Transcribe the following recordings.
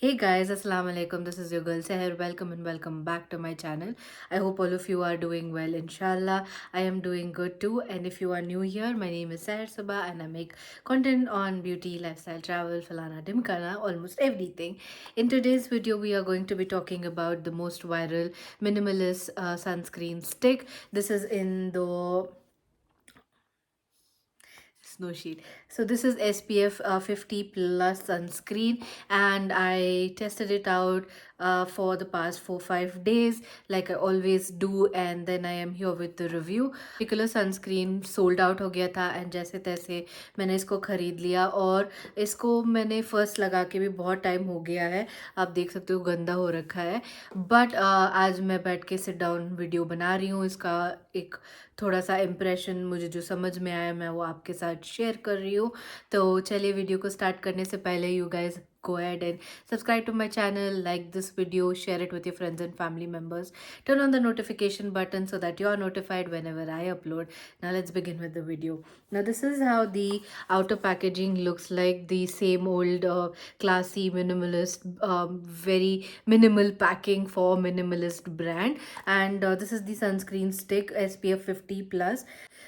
Hey guys, Assalamu alaikum. This is your girl Saher. Welcome and welcome back to my channel. I hope all of you are doing well. Inshallah, I am doing good too. And if you are new here, my name is Saher Saba and I make content on beauty, lifestyle, travel, falana, dimkana, almost everything. In today's video, we are going to be talking about the most viral minimalist sunscreen stick. This is in the snow sheet. So this is SPF 50 plus sunscreen, and I tested it out for the past 4-5 days like I always do, and then I am here with the review. Particular sunscreen sold out हो गया था and जैसे तैसे मैंने इसको खरीद लिया, और इसको मैंने फर्स्ट लगा के भी बहुत टाइम हो गया है, आप देख सकते हो गंदा हो रखा है, बट आज मैं बैठ के सिट डाउन वीडियो बना रही हूँ। इसका एक थोड़ा सा इम्प्रेशन मुझे जो समझ में आया मैं वो आपके साथ शेयर कर रही हूँ। तो चलिए वीडियो को स्टार्ट करने से पहले you guys go ahead and subscribe to my channel, like this video, share it with your friends and family members, turn on the notification button so that you are notified whenever I upload. Now let's begin with the video. Now this is how the outer packaging looks like, the same old classy minimalist, very minimal packing for minimalist brand. And this is the sunscreen stick, SPF 50 plus.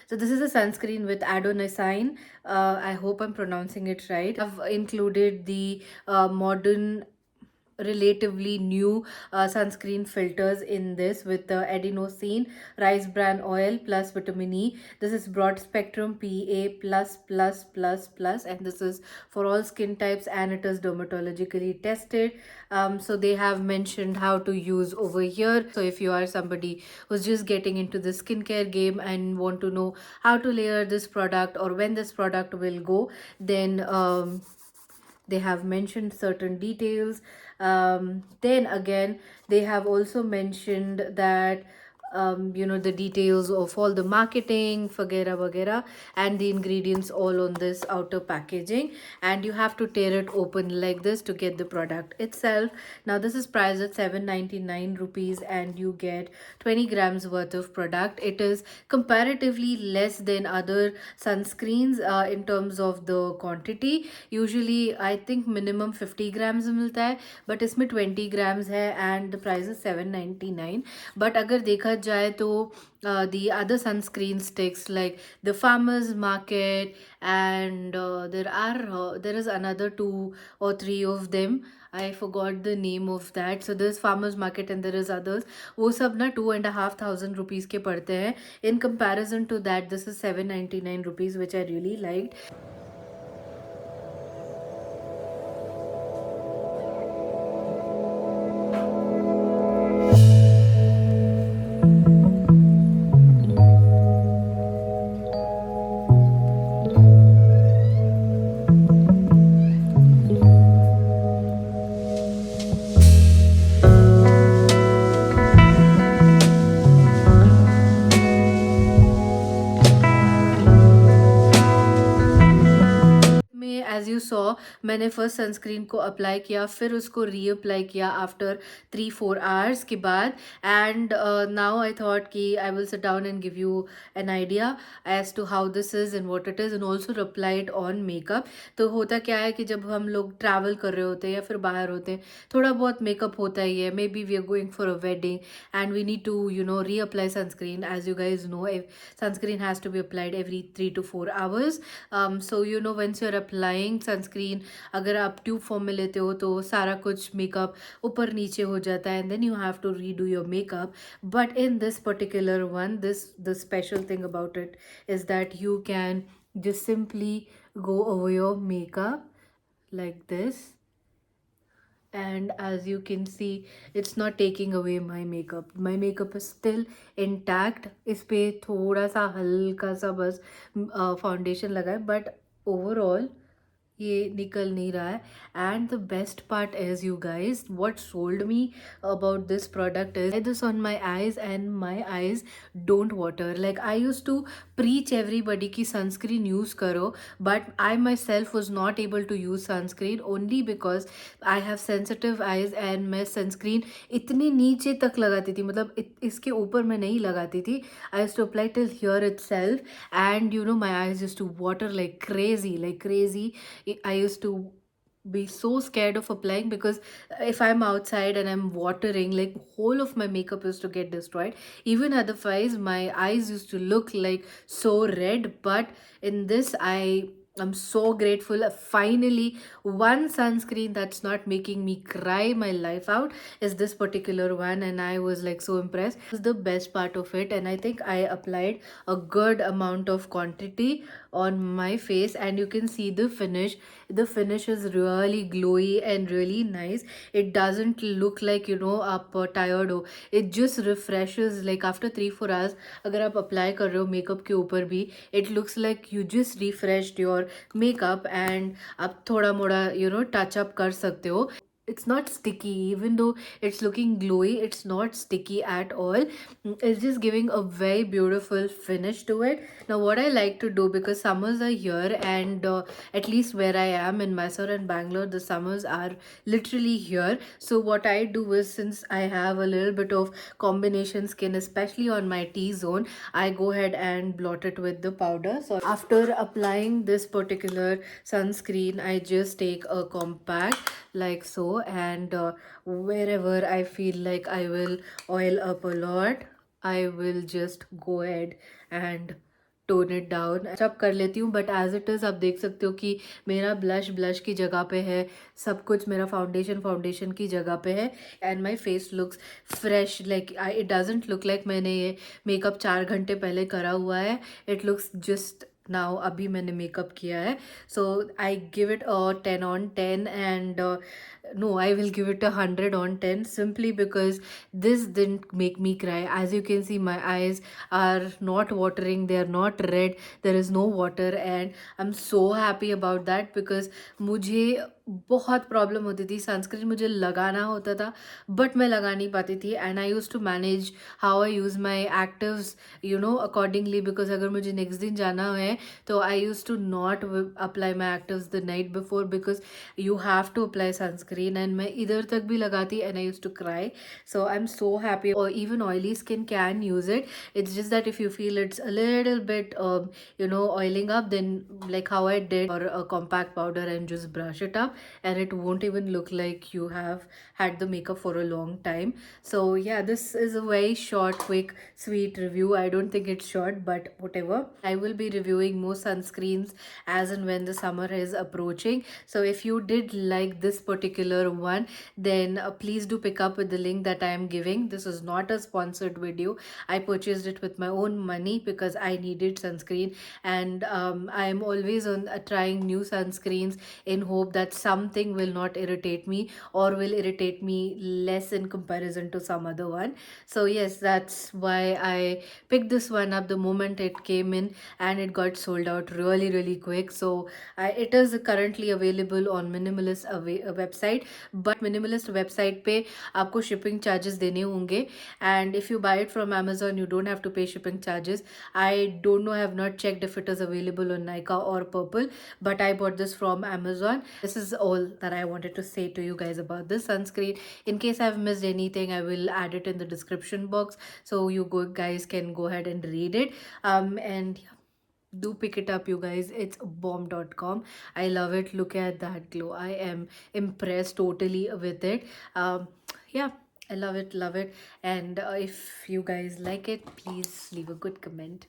So this is a sunscreen with adenosine. I hope I'm pronouncing it right. I've included the modern, relatively new sunscreen filters in this with the adenosine, rice bran oil plus vitamin E. This is broad spectrum PA plus plus plus plus, and this is for all skin types and it is dermatologically tested. So they have mentioned how to use over here. So if you are somebody who's just getting into the skincare game and want to know how to layer this product or when this product will go, then they have mentioned certain details. Then again, they have also mentioned that the details of all the marketing vagera vagera and the ingredients all on this outer packaging, and you have to tear it open like this to get the product itself. Now this is priced at 799 rupees and you get 20 grams worth of product. It is comparatively less than other sunscreens in terms of the quantity. Usually I think minimum 50 grams मिलता है, but इसमें 20 grams है and the price is 799. But अगर देखा जाए तो the other sunscreen sticks like the farmers market and there is another 2 or 3 of them. I forgot the name of that. So there's farmers market and there is others. वो सब ना 2,500 rupees के पड़ते हैं. In comparison to that, this is 799 rupees, which I really liked. में as you saw मैंने first sunscreen को apply किया, फिर उसको रीअप्लाई किया आफ्टर 3-4 आवर्स के बाद, एंड नाउ आई थॉट कि I will sit down and give you an idea as to how this is and what it is and also apply it on makeup. तो होता क्या है कि जब हम लोग ट्रैवल कर रहे होते हैं या फिर बाहर होते हैं, थोड़ा बहुत मेकअप होता ही है. Maybe we are going for a wedding and we need to reapply sunscreen. As you guys know, sunscreen has to be applied every 3 to 4 hours. So once you're applying sunscreen, अगर आप tube form में लेते हो तो सारा कुछ makeup ऊपर नीचे हो जाता है and then you have to redo your makeup. But in this particular one, the special thing about it is that you can just simply go over your makeup like this, and as you can see it's not taking away my makeup is still intact. इस पे थोड़ा सा हल्का सा बस foundation लगा है, but overall ये निकल नहीं रहा है. And the best part is, you guys, what sold me about this product is this on my eyes and my eyes don't water. Like I use to preach everybody ki sunscreen use karo, but I myself was not able to use sunscreen only because I have sensitive eyes and मैं sunscreen इतने नीचे तक लगाती थी, मतलब इसके ऊपर मैं नहीं लगाती थी. I used to apply till here itself and my eyes used to water like crazy. I used to be so scared of applying, because if I'm outside and I'm watering, like whole of my makeup is to get destroyed. Even otherwise my eyes used to look like so red, but in this I'm so grateful. Finally, one sunscreen that's not making me cry my life out is this particular one, and I was like so impressed. This is the best part of it, and I think I applied a good amount of quantity on my face, and you can see the finish. The finish is really glowy and really nice. It doesn't look like, आप tired हो. It just refreshes, like after 3-4 hours अगर आप apply कर रहे हो makeup के ऊपर भी, it looks like you just refreshed your makeup, and आप थोड़ा मोड़ा touch up कर सकते हो. It's not sticky, even though it's looking glowy, it's not sticky at all. It's just giving a very beautiful finish to it. Now what I like to do, because summers are here, and at least where I am in Mysore and Bangalore, the summers are literally here. So what I do is, since I have a little bit of combination skin, especially on my T-zone, I go ahead and blot it with the powder. So after applying this particular sunscreen, I just take a compact like so, and wherever I feel like I will oil up a lot, I will just go ahead and tone it down सब कर लेती हूँ. But as it is आप देख सकते हो कि मेरा ब्लश ब्लश की जगह पे है, सब कुछ मेरा फाउंडेशन फाउंडेशन की जगह पे है, and my face looks fresh. Like it doesn't look like मैंने ये मेकअप 4 घंटे पहले करा हुआ है. इट लुक्स जस्ट नाउ, अभी मैंने मेकअप किया है. So I give it a 10 on 10, and no, I will give it a 100 on 10, simply because this didn't make me cry. As you can see, my eyes are not watering, they are not red, there is no water, and I'm so happy about that, because मुझे बहुत problem होती थी. Sunscreen मुझे लगाना होता था but मैं लगा नहीं पाती थी, and I use to manage how I use my actives accordingly, because अगर मुझे नेक्स्ट दिन जाना है तो I use to not apply my actives the night before, because you have to apply sunscreen, and मैं इधर तक भी लगाती and I use to cry. So I'm so happy. Or even oily skin can use it. It's just that if you feel it's a little bit oiling up, then like how I did, or a compact powder and just brush it up, and it won't even look like you have had the makeup for a long time. So yeah, this is a very short, quick, sweet review. I don't think it's short, but whatever. I will be reviewing more sunscreens as and when the summer is approaching. So if you did like this particular one, then please do pick up with the link that I am giving. This is not a sponsored video. I purchased it with my own money because I needed sunscreen, and I am always on trying new sunscreens in hope that something will not irritate me, or will irritate me less in comparison to some other one. So yes, that's why I picked this one up the moment it came in, and it got sold out really really quick. So it is currently available on Minimalist website, but Minimalist website पे आपको shipping charges देने होंगे, and if you buy it from Amazon you don't have to pay shipping charges. I don't know, I have not checked if it is available on Nykaa or Purple, but I bought this from Amazon. This is all that I wanted to say to you guys about this sunscreen. In case I've missed anything, I will add it in the description box, so you guys can go ahead and read it. And yeah, do pick it up, you guys. It's bomb.com. I love it. Look at that glow. I am impressed totally with it. Yeah, I love it, love it. And if you guys like it, please leave a good comment.